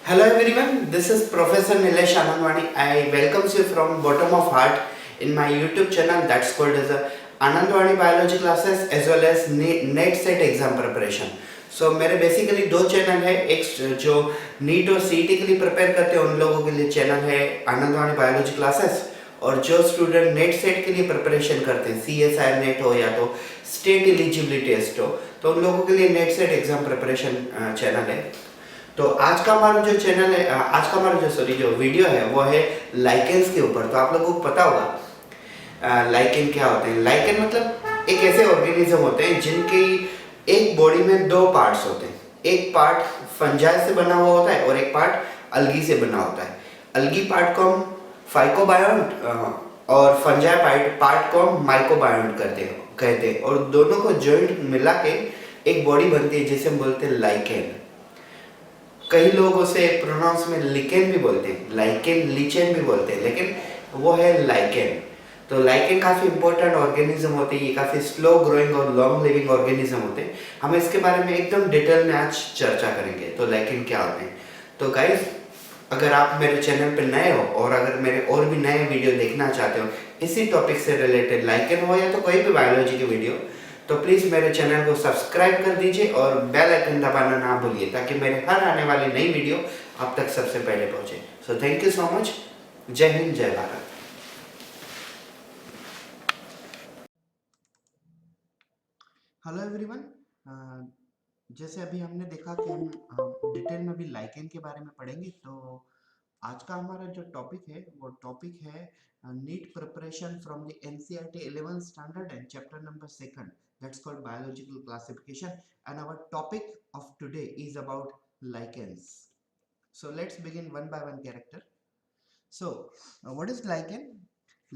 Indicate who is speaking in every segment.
Speaker 1: Hello everyone, this is Professor Nilesh Anandwani. I welcome you from bottom of heart in my YouTube channel that's called as Anandwani Biology classes as well as NET set exam preparation. So मेरे basically दो channel है, एक जो NEET और CET के लिए prepare करते हैं उन लोगों के लिए चैनल है आनंदवाणी बायोलॉजी क्लासेस, और जो स्टूडेंट नेट सेट के लिए प्रिपरेशन करते हैं CSIR नेट हो या तो स्टेट एलिजिबिलिटी टेस्ट हो तो उन लोगों के लिए net set exam preparation channel है। तो आज का हमारा जो चैनल है, आज का हमारा जो वीडियो है वो है लाइकेंस के ऊपर। तो आप लोगों को पता होगा लाइकेन क्या होते हैं। लाइकेन मतलब एक ऐसे ऑर्गेनिज्म होते हैं जिनकी एक बॉडी में दो पार्ट्स होते हैं। एक पार्ट फंजाई से बना हुआ होता है और एक पार्ट अलगी से बना होता है। अलगी पार्ट को हम फाइकोबायोन्ट और फंजाई पार्ट को हम माइकोबायोन्ट कहते हैं और दोनों को जॉइंट मिला के एक बॉडी बनती है जिसे हम बोलते हैं लाइकेन। कई लोग उसे प्रोनाउंस में लिकेन भी बोलते हैं, लाइकेन लीचेन भी बोलते हैं, लेकिन वो है लाइकेन। तो लाइकेन काफ़ी इंपॉर्टेंट ऑर्गेनिज्म होते हैं, ये काफ़ी स्लो ग्रोइंग और लॉन्ग लिविंग ऑर्गेनिज्म होते हैं। हम इसके बारे में एकदम डिटेल में आज चर्चा करेंगे। तो लाइकेन क्या होते हैं। तो गाइस, अगर आप मेरे चैनल पर नए हो और अगर मेरे और भी नए वीडियो देखना चाहते हो इसी टॉपिक से रिलेटेड, लाइकेन हो या तो कोई भी बायोलॉजी की वीडियो, तो प्लीज़ मेरे चैनल को सब्सक्राइब कर दीजिए और बेल आइकन दबाना ना भूलिए ताकि मेरे हर आने वाली नई वीडियो आप तक सबसे पहले पहुंचे। So thank you so much. जय हिंद, जय भारत। हेलो एवरीवन, जैसे अभी हमने देखा कि हम डिटेल में भी लाइकेन के बारे में पढ़ेंगे। तो आज का हमारा जो टॉपिक है वो टॉपिक है NEET preparation from the NCERT 11th standard and chapter number 2 that's called biological classification, and our topic of today is about lichens. So let's begin one by one character. So what is lichen?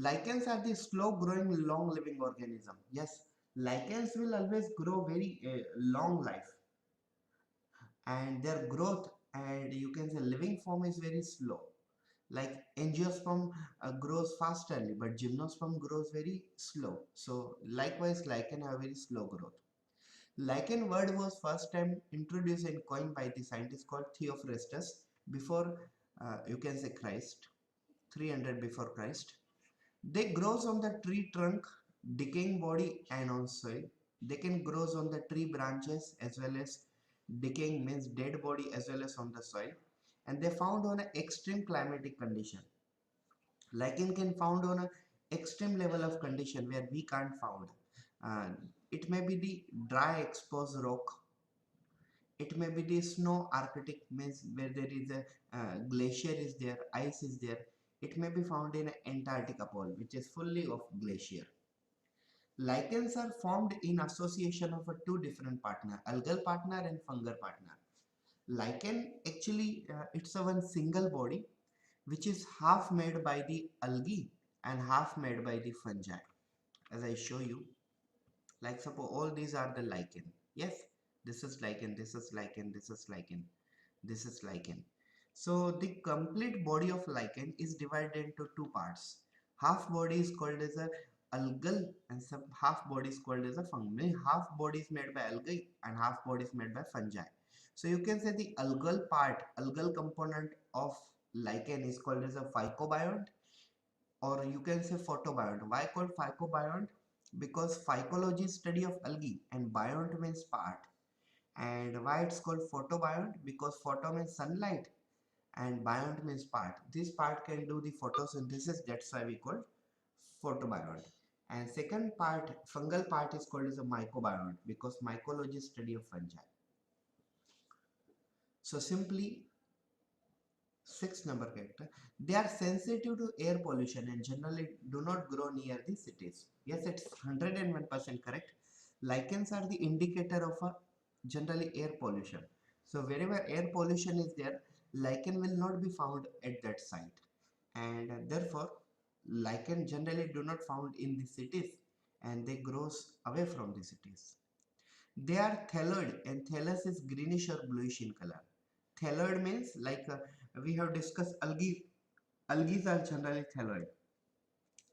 Speaker 1: Lichens are the slow growing long living organism. Yes, lichens will always grow very long life, and their growth and you can say living form is very slow. Like angiosperm grows fasterly, but gymnosperm grows very slow. So likewise lichen have very slow growth. Lichen word was first time introduced and coined by the scientist called Theophrastus before you can say Christ, 300 before Christ. They grows on the tree trunk, decaying body, and on soil. They can grows on the tree branches as well as decaying means dead body as well as on the soil, and they found on an extreme climatic condition. Lichen can found on a extreme level of condition where we can't found. Uh, it may be the dry exposed rock. It may be the snow Arctic means where there is a glacier is there, ice is there. It may be found in Antarctica pole which is fully of glacier. Lichens are formed in association of a two different partner, algal partner and fungal partner. Lichen actually it's a one single body which is half made by the algae and half made by the fungi. As I show you, like suppose all these are the lichen. Yes, this is lichen, this is lichen, this is lichen, this is lichen. So the complete body of lichen is divided into two parts. Half body is called as a algal and some half body is called as a fungi. Half body is made by algae and half body is made by fungi. So you can say the algal part, algal component of lichen is called as a phycobiont, or you can say photobiont. Why called phycobiont? Because phycology is study of algae and biont means part. And why it's called photobiont? Because photo means sunlight and biont means part. This part can do the photosynthesis, that's why we call photobiont. And second part, fungal part is called as a mycobiont because mycology is study of fungi. So simply, sixth number character, they are sensitive to air pollution and generally do not grow near the cities. Yes, it's 101% correct. Lichens are the indicator of a generally air pollution. So wherever air pollution is there, lichen will not be found at that site, and therefore lichen generally do not found in the cities and they grows away from the cities. They are thalloid and thallus is greenish or bluish in color. Thalloid means like we have discussed algae. Algae are generally thalloid,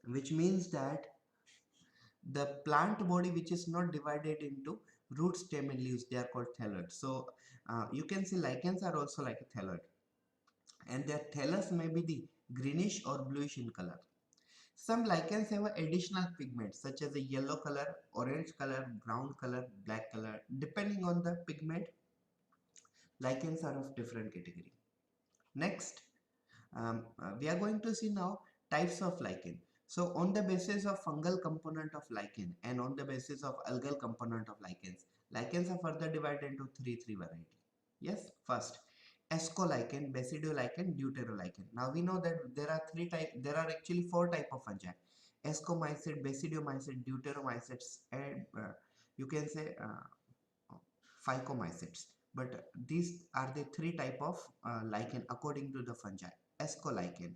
Speaker 1: which means that the plant body which is not divided into root, stem and leaves, they are called thalloid. So you can see lichens are also like a thalloid. and their thallus may be the greenish or bluish in color. Some lichens have additional pigments such as a yellow color, orange color, brown color, black color. Depending on the pigment, lichens are of different category. Next, we are going to see now types of lichen. So on the basis of fungal component of lichen and on the basis of algal component of lichens are further divided into three variety. Yes, first ascolichen, basidolichen, deuterolichen. Now we know that there are actually four type of fungi: ascomycete, basidiomycete, deuteromycetes, and you can say phycomycetes. But these are the three type of lichen according to the fungi. Ascolichen.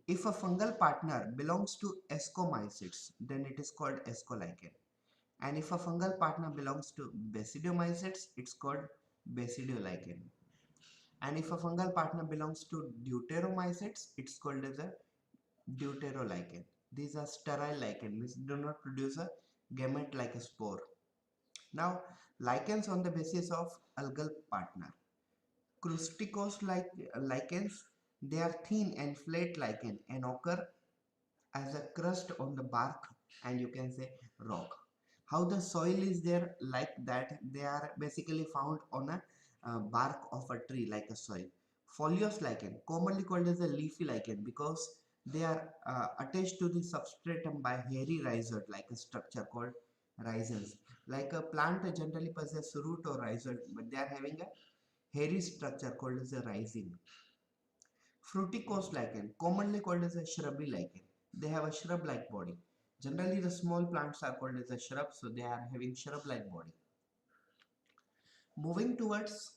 Speaker 1: If a fungal partner belongs to ascomycetes, then it is called ascolichen. And if a fungal partner belongs to basidiomycetes, it's called basidiolichen. And if a fungal partner belongs to deuteromycetes, it's called as a deuterolichen. These are sterile lichen, means do not produce a gamete like a spore. Now, lichens on the basis of algal partner. Crusticose like lichens, they are thin and flat lichen and occur as a crust on the bark and you can say rock. How the soil is there like that, they are basically found on a bark of a tree like a soil. Foliose lichen, commonly called as a leafy lichen because they are attached to the substratum by hairy rhizode like a structure called rhizomes. Like a plant generally possess root or rhizode, but they are having a hairy structure called as a rhizome. Fruticose lichen, commonly called as a shrubby lichen. They have a shrub-like body. Generally, the small plants are called as a shrub, so they are having shrub-like body. Moving towards,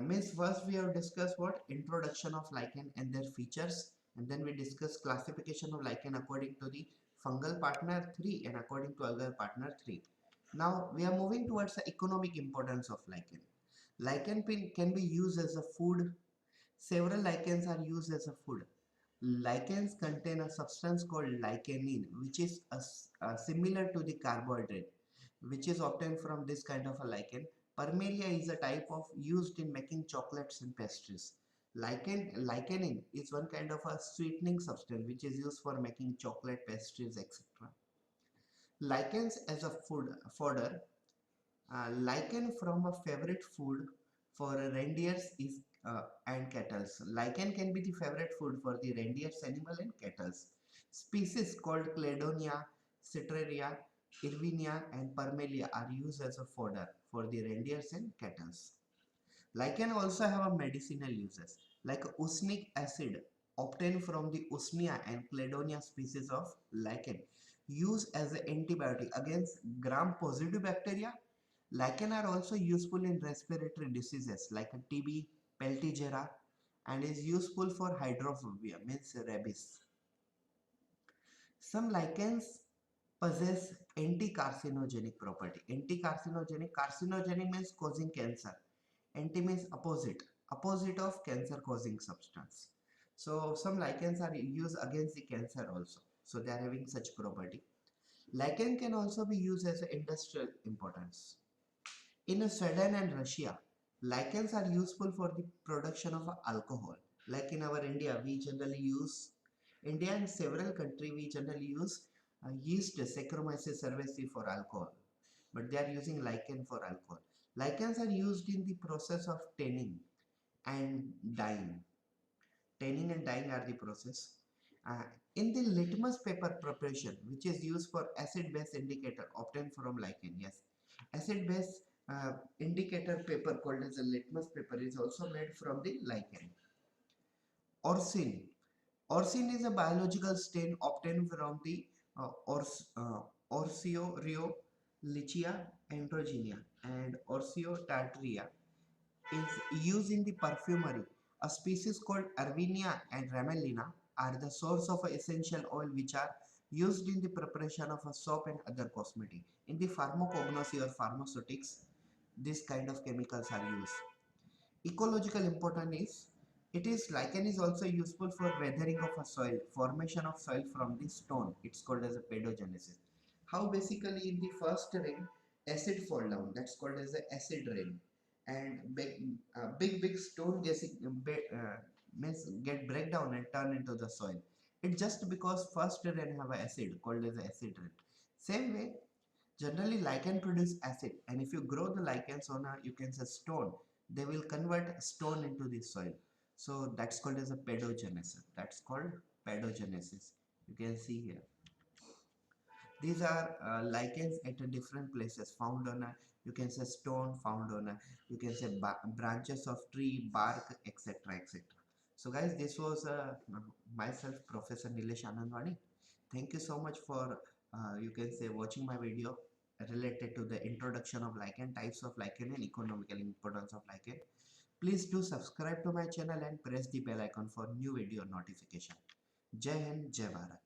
Speaker 1: means first we have discussed what introduction of lichen and their features, and then we discuss classification of lichen according to the fungal partner 3 and according to algal partner 3. Now we are moving towards the economic importance of lichen. Lichen can be used as a food. Several lichens are used as a food. Lichens contain a substance called lichenin, which is similar to the carbohydrate, which is obtained from this kind of a lichen. Parmelia is a type of used in making chocolates and pastries. Lichenin is one kind of a sweetening substance which is used for making chocolate, pastries, etc. Lichens as a fodder. Lichen from a favorite food for reindeers is and cattle. Lichen can be the favorite food for the reindeers animal and cattle. Species called Cladonia, Citraria, Irvinia and Parmelia are used as a fodder for the reindeers and cattle. Lichen also have a medicinal uses like usnic acid obtained from the Usnea and Cladonia species of lichen used as an antibiotic against gram-positive bacteria. Lichen are also useful in respiratory diseases like TB, Peltigera, and is useful for hydrophobia, means rabies. Some lichens possess anti-carcinogenic property. Anti-carcinogenic, carcinogenic means causing cancer. Anti means opposite, opposite of cancer causing substance. So some lichens are used against the cancer also. So they are having such property. Lichen can also be used as an industrial importance. In Sweden and Russia, lichens are useful for the production of alcohol. Like in our India, we generally use, India and several countries, we generally use yeast Saccharomyces cerevisiae for alcohol. But they are using lichen for alcohol. Lichens are used in the process of tanning and dyeing. Tanning and dyeing are the process. Uh, in the litmus paper preparation, which is used for acid-base indicator obtained from lichen, yes, acid-base indicator paper called as a litmus paper is also made from the lichen. Orsin. Orsin is a biological stain obtained from the Orsiorio lichia androgynia and Orsio tartaria is used in the perfumery. A species called Erwinia and Ramellina are the source of essential oil which are used in the preparation of a soap and other cosmetic. In the pharmacognosy or pharmaceutics, this kind of chemicals are used. Ecological importance is it is lichen is also useful for weathering of a soil, formation of soil from the stone. It's called as a pedogenesis. How basically in the first rain, acid fall down. That's called as the acid rain, and big stone means get break down and turn into the soil. It's just because first rain have an acid called as acid rain. Same way, generally lichen produce acid, and if you grow the lichens on a, you can say, stone, they will convert stone into the soil. So that's called as a pedogenesis. That's called pedogenesis. You can see here. These are lichens at a different places found on a, you can say, stone, found on a, you can say, branches of tree, bark, etc., etc. So guys, this was myself, Professor Nilesh Anandwani. Thank you so much for you can say watching my video related to the introduction of lichen, types of lichen, and economical importance of lichen. Please do subscribe to my channel and press the bell icon for new video notification. Jai Hind, Jai Bharat.